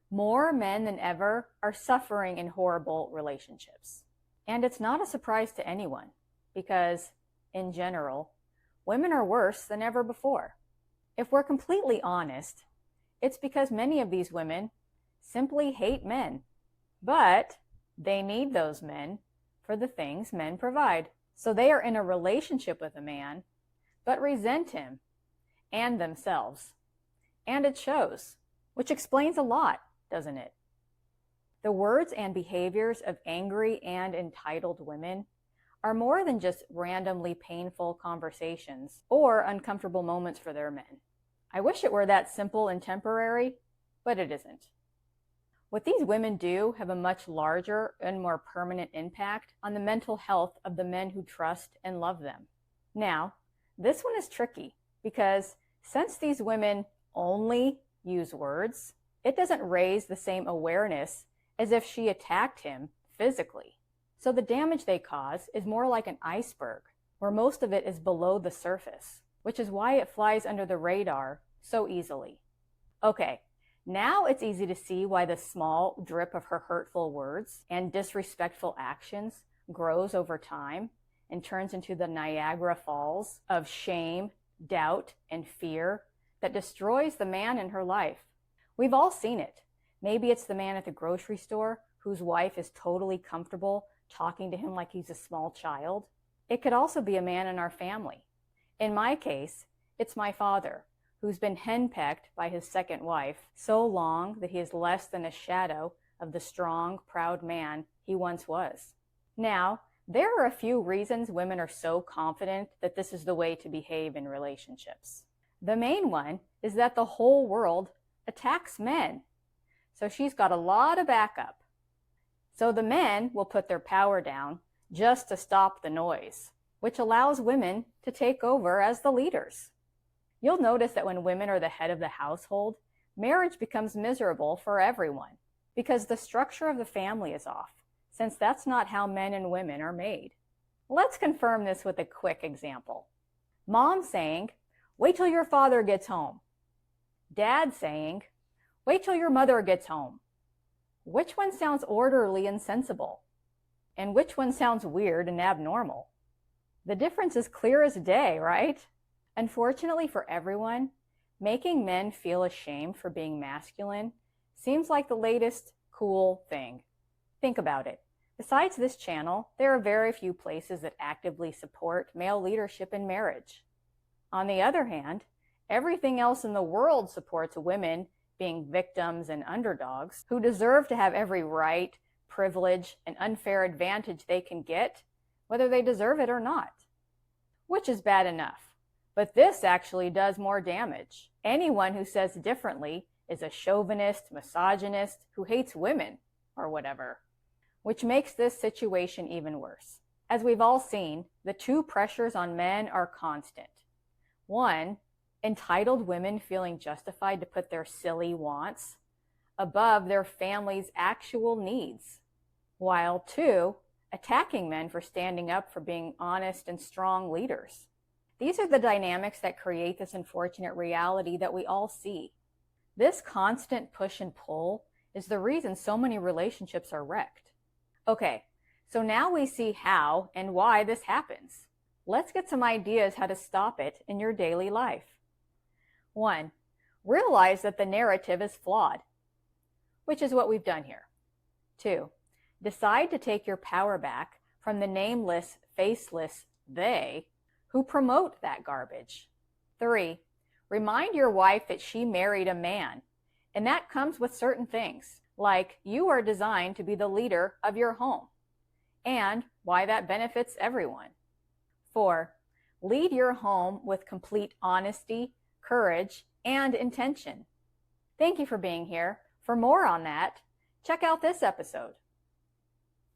More men than ever are suffering in horrible relationships. And it's not a surprise to anyone because, in general, women are worse than ever before. If we're completely honest, it's because many of these women simply hate men, but they need those men for the things men provide. So they are in a relationship with a man, but resent him and themselves. And it shows, which explains a lot, doesn't it? The words and behaviors of angry and entitled women are more than just randomly painful conversations or uncomfortable moments for their men. I wish it were that simple and temporary, but it isn't. What these women do have a much larger and more permanent impact on the mental health of the men who trust and love them. Now, this one is tricky because since these women only use words, it doesn't raise the same awareness as if she attacked him physically. So the damage they cause is more like an iceberg, where most of it is below the surface, which is why it flies under the radar so easily. Okay, now it's easy to see why the small drip of her hurtful words and disrespectful actions grows over time and turns into the Niagara Falls of shame, doubt, and fear that destroys the man in her life. We've all seen it. Maybe it's the man at the grocery store whose wife is totally comfortable talking to him like he's a small child. It could also be a man in our family. In my case, it's my father, who's been henpecked by his second wife so long that he is less than a shadow of the strong, proud man he once was. Now, there are a few reasons women are so confident that this is the way to behave in relationships. The main one is that the whole world attacks men. So she's got a lot of backup. So the men will put their power down just to stop the noise, which allows women to take over as the leaders. You'll notice that when women are the head of the household, marriage becomes miserable for everyone because the structure of the family is off, since that's not how men and women are made. Let's confirm this with a quick example. Mom saying, "Wait till your father gets home." Dad saying, "Wait till your mother gets home." Which one sounds orderly and sensible? And which one sounds weird and abnormal? The difference is clear as day, right? Unfortunately for everyone, making men feel ashamed for being masculine seems like the latest cool thing. Think about it. Besides this channel, there are very few places that actively support male leadership in marriage. On the other hand, everything else in the world supports women being victims and underdogs who deserve to have every right, privilege, and unfair advantage they can get, whether they deserve it or not. Which is bad enough. But this actually does more damage. Anyone who says differently is a chauvinist, misogynist, who hates women, or whatever. Which makes this situation even worse. As we've all seen, the two pressures on men are constant. One, entitled women feeling justified to put their silly wants above their family's actual needs. While two, attacking men for standing up for being honest and strong leaders. These are the dynamics that create this unfortunate reality that we all see. This constant push and pull is the reason so many relationships are wrecked. Okay, so now we see how and why this happens. Let's get some ideas how to stop it in your daily life. 1. Realize that the narrative is flawed, which is what we've done here. 2. Decide to take your power back from the nameless, faceless they who promote that garbage. 3. Remind your wife that she married a man, and that comes with certain things, like you are designed to be the leader of your home, and why that benefits everyone. 4. Lead your home with complete honesty, courage, and intention. Thank you for being here. For more on that, check out this episode.